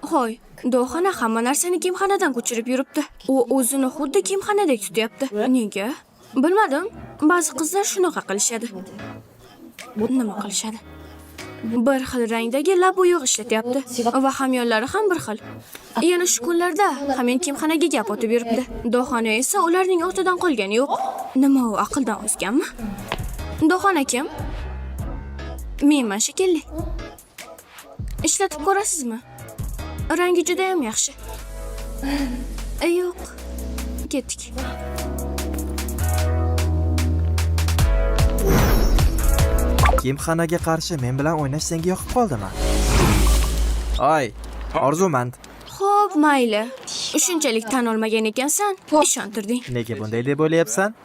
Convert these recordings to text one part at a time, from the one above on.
Hoy, Do'xona hamma narsani kiyimxonadan ko'chirib yuribdi. U o'zini xuddi kiyimxonadek tutyapti. Nega? Bilmadim. Ba'zi qizlar shunaqa qilishadi. Nima qilishadi? Bir xil rangdagi lab bo'yoq ishlatyapti va hamyonlari ham bir xil. Yana shu kunlarda hamyon kiyimxonaga gap otib yuribdi. Do'xona esa ularning ortidan qolgani yo'q. Nima u aqldan ozganmi? Do'xona kim? Menman shekilli. Ishlatib ko'rasizmi? Rangi juda ham yaxshi. Yo'q. Ketdik. Kiyimxonaga qarshi men bilan o'ynash senga yoqib qoldimi? Oy, Orzumand. Xo'p, mayli. Shunchalik tan olmagan ekansan, ishontirding. Nega bunday deb o'ylayapsan?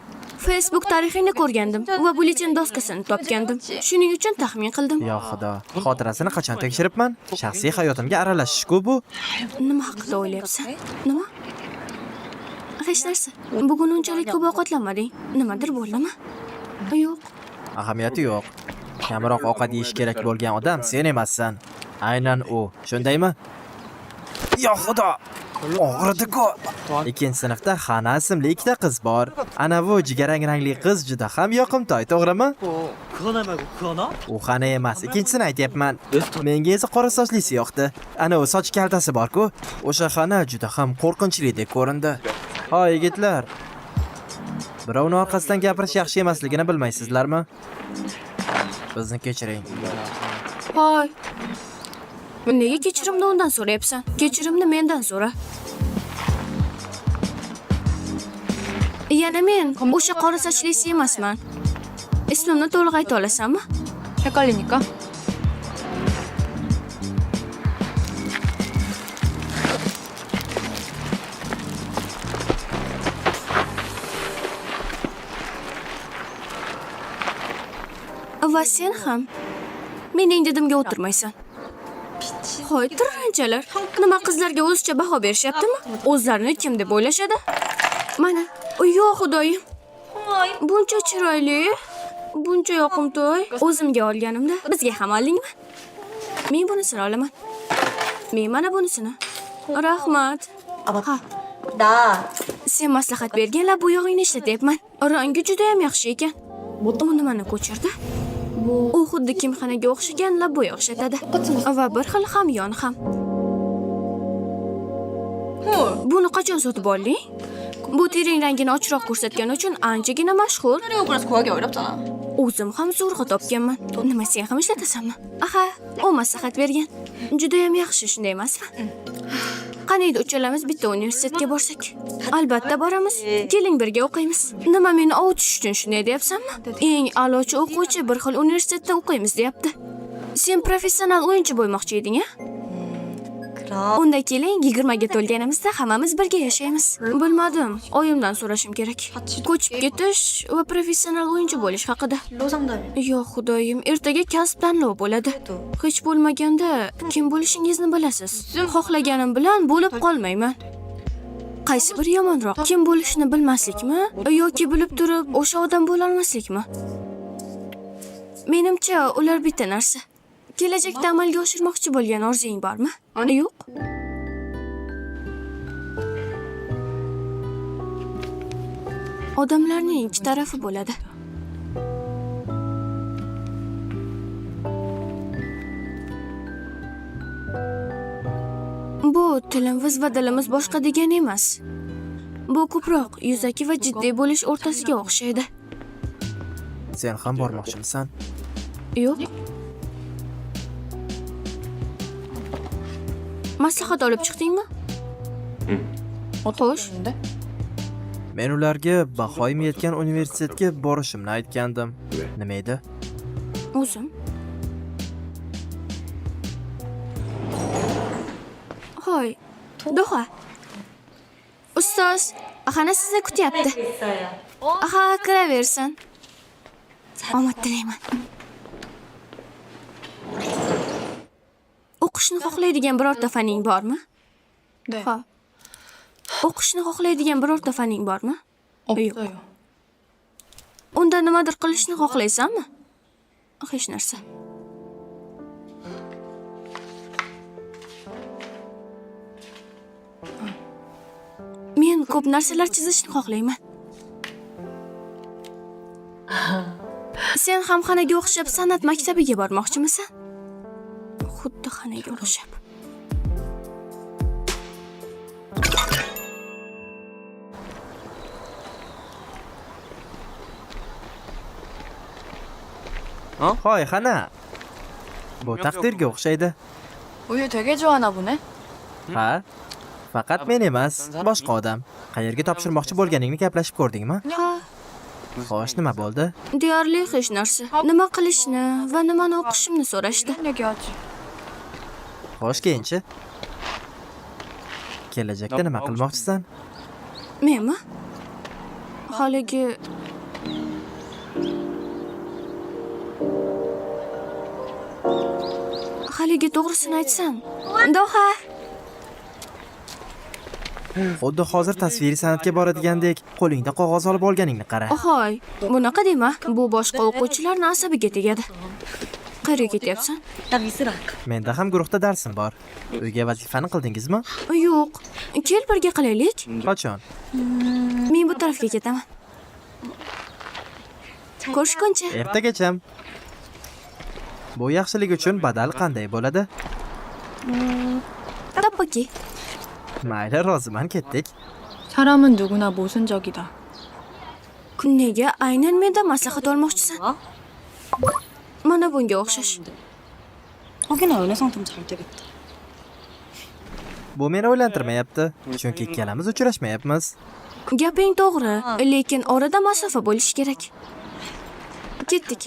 Facebook tarixini ko'rgandim va buletin doskasini topgandim. Shuning uchun taxmin qildim. Yo xudo, xotirasini qachon tekshiribman? Shaxsiy hayotimga aralashish-ku bu. Nima haqida o'ylayapsan? Nima? Hech narsa. Bugun unchalik ko'p ovqatlanmading. Nimadir bo'ldimi? Yo'q. Ahamiyati yo'q. Kamroq ovqat yeyish kerak bo'lgan odam sen emassan. Aynan u. Shundaymi? Yo xudo. Og'ridi-ku. Ikkinchi sinfda Xana ismli ikkita qiz bor. Ana bu jigarrang rangli qiz juda ham yoqimtoy, to'g'rimi? U Xana emas, ikkinchisini aytyapman. Menga esa qora sochlisi yoqdi. Ana u soch kaltasi bor-ku. O'sha Xana juda ham qo'rqinchlidek ko'rindi. Hoy yigitlar. Birovning orqasidan gapirish yaxshi emasligini bilmaysizlarmi? Bizni kechiring. Hoy. Nega kechirimni undan so'rayapsan? Kechirimni mendan so'ra. Yana men o'sha qora sochlisi emasman. Ismimni to'liq ayta olasanmi? 헷갈리니까. Va sen ham mening didimga o'tirmaysan. Hoy, tiranchalar. Nima qizlarga o'zcha baho berishyaptimi? O'zlarini kim deb o'ylashadi? Mana, yo xudoyim. Buncha chiroyli, buncha yoqimtoy. O'zimga olganimda bizga ham oldingmi? Men bunisini olaman. Men mana bunisini. Rahmat. Ha. Sen maslahat bergan lab bo'yog'ingni ishlatyapman. Rangi juda ham yaxshi ekan. U nimani ko'chirdi? U xuddi kiyimxonaga o'xshagan lab bo'yoq ishlatadi. Va bir xil hamyon ham. Buni qachon sotib olding? Bu tering rangini ochroq ko'rsatgani uchun anchagina mashhur. 그래서 구하기 어렵잖아. O'zim ham zo'rg'a topganman. Nima sen ham ishlatasanmi? Aha, u maslahat bergan. Juda ham yaxshi, shunday emasmi? Qaniydi uchalamiz bitta universitetga borsak? Albatta boramiz. Keling birga o'qiymiz. Nima meni ovutish uchun shunday deyapsanmi? Eng a'lochi o'quvchi bir xil universitetda o'qiymiz deyapti. Sen professional o'yinchi bo'lmoqchi eding-a? Unda keling 20 ga to'lganimizda hammamiz birga yashaymiz. Bilmadim, oyimdan so'rashim kerak. Ko'chib ketish va professional o'yinchi bo'lish haqida. Yo xudoyim, ertaga kasb tanlov bo'ladi. Hech bo'lmaganda kim bo'lishingizni bilasiz. Xohlaganim bilan bo'lib qolmayman. Qaysi bir yomonroq? Kim bo'lishni bilmaslikmi yoki bilib turib o'sha odam bo'la olmaslikmi? Menimcha ular bitta narsa. Kelajakda amalga oshirmoqchi bo'lgan orzung bormi? Yo'q. Odamlarning ikki tarafi bo'ladi. Bu tilimiz va dilimiz boshqa degani emas. Bu ko'proq yuzaki va jiddiy bo'lish o'rtasiga o'xshaydi. Sen ham bormoqchimisan? Yo'q. Maslahat olib chiqdingmi? Xo'sh. Men ularga bahoyim yetgan universitetga borishimni aytgandim. Nima edi? O'zim. Hoy, Do'xa. Ustoz, Xana sizni kutyapti. Aha, kiraversin. Omad tilayman. O'qishni xohlaydigan birorta faning bormi? Ha. O'qishni xohlaydigan birorta faning bormi? 없어요. Unda nimadir qilishni xohlaysanmi? Hech narsa. ko'p narsalar chizishni xohlayman. Sen ham Xanaga o'xshab san'at maktabiga bormoqchimisan? Xuddi Xanaga o'xshab. Hoy, Xana. Bu taqdirga o'xshaydi. 우유 되게 좋아하나 보네. Ha? Faqat men emas, boshqa odam. Qayerga topshirmoqchi bo'lganingni gaplashib ko'rdingmi? Ha, Xo'sh, nima bo'ldi? deyarli hech narsa. Nima qilishni va nimani o'qishimni so'rashdi. 얘기하지. Xo'sh, keyinchi? Kelajakda nima qilmoqchisan? Menmi? Haligi to'g'risini aytsam. Doha, Xuddi hozir tasviriy san'atga boradigandek, qo'lingda qog'oz olib olganingni qara. hoy, bunaqa dema. Bu boshqa o'quvchilarning asabiga tegadi. Qayerga ketyapsan? Menda ham guruhda darsim bor. Uyga vazifani qildingizmi? Yo'q. Kel birga qilaylik. Qachon? Men bu tarafga ketaman. Ko'rishguncha. Ertagacham. Bu yaxshilik uchun badal qanday bo'ladi? Tappaki. Mayli, roziman, ketdik. 사람은 누구나 모순적이다. Nega aynan mendan maslahat olmoqchisan? Mana bunga o'xshash. 거기나 연애 상담 잘 되겠다. Bu meni o'ylantirmayapti, chunki ikkalamiz uchrashmayapmiz. Gaping to'g'ri, lekin orada masofa bo'lishi kerak. Ketdik.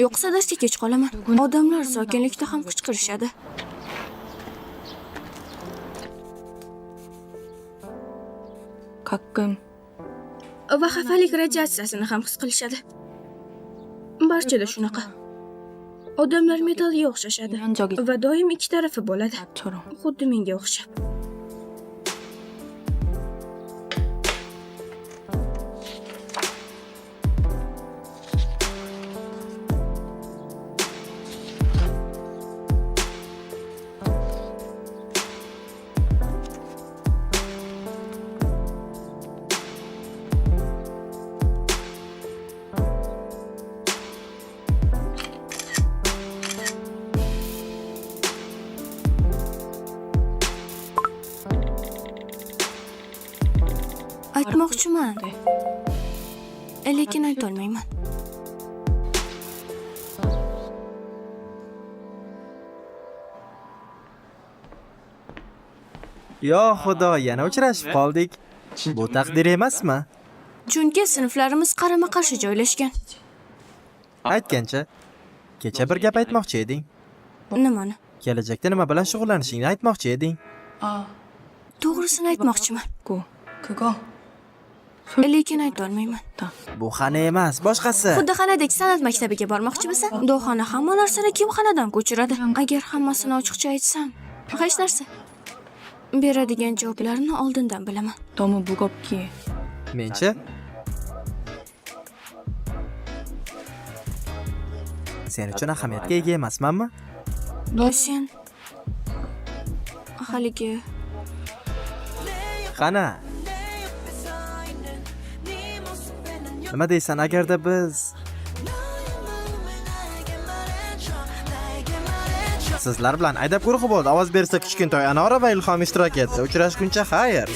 Yo'qsa darsga kech qolaman. Odamlar sokinlikda ham qichqirishadi. 가끔 Va xafalik radiatsiyasini ham his qilishadi. Barchada shunaqa. Odamlar metallga o'xshashadi 인간적이 va doim ikki tarafi bo'ladi. 나처럼. Xuddi menga o'xshab. Aytmoqchiman, lekin aytolmayman. Yo xudo, yana uchrashib qoldik. Bu taqdir emasmi? Chunki sinflarimiz qarama-qarshi joylashgan. Aytgancha, kecha bir gap aytmoqchi eding. Nimani? Kelajakda nima bilan shug'ullanishingni aytmoqchi eding. 아, To'g'risini aytmoqchiman, 그거 lekin aytolmayman. Bu Xana emas, boshqasi. Xuddi Xanadek san'at maktabiga bormoqchimisan? Do'xona hamma narsani kim Xanadan ko'chiradi? Agar hammasini ochiqcha aytsam, hech narsa. Beradigan javoblarni oldindan bilaman. 너무 무겁기에 Menchi? Sen uchun ahamiyatga ega emasmanmi? Sen haligi Xana. Nima deysan agarda biz sizlar bilan aydab guruhi bo'ldi. Ovoz bersa Kichkintoy Anora va Ilhom ishtirok etdi. Uchrashguncha xayr.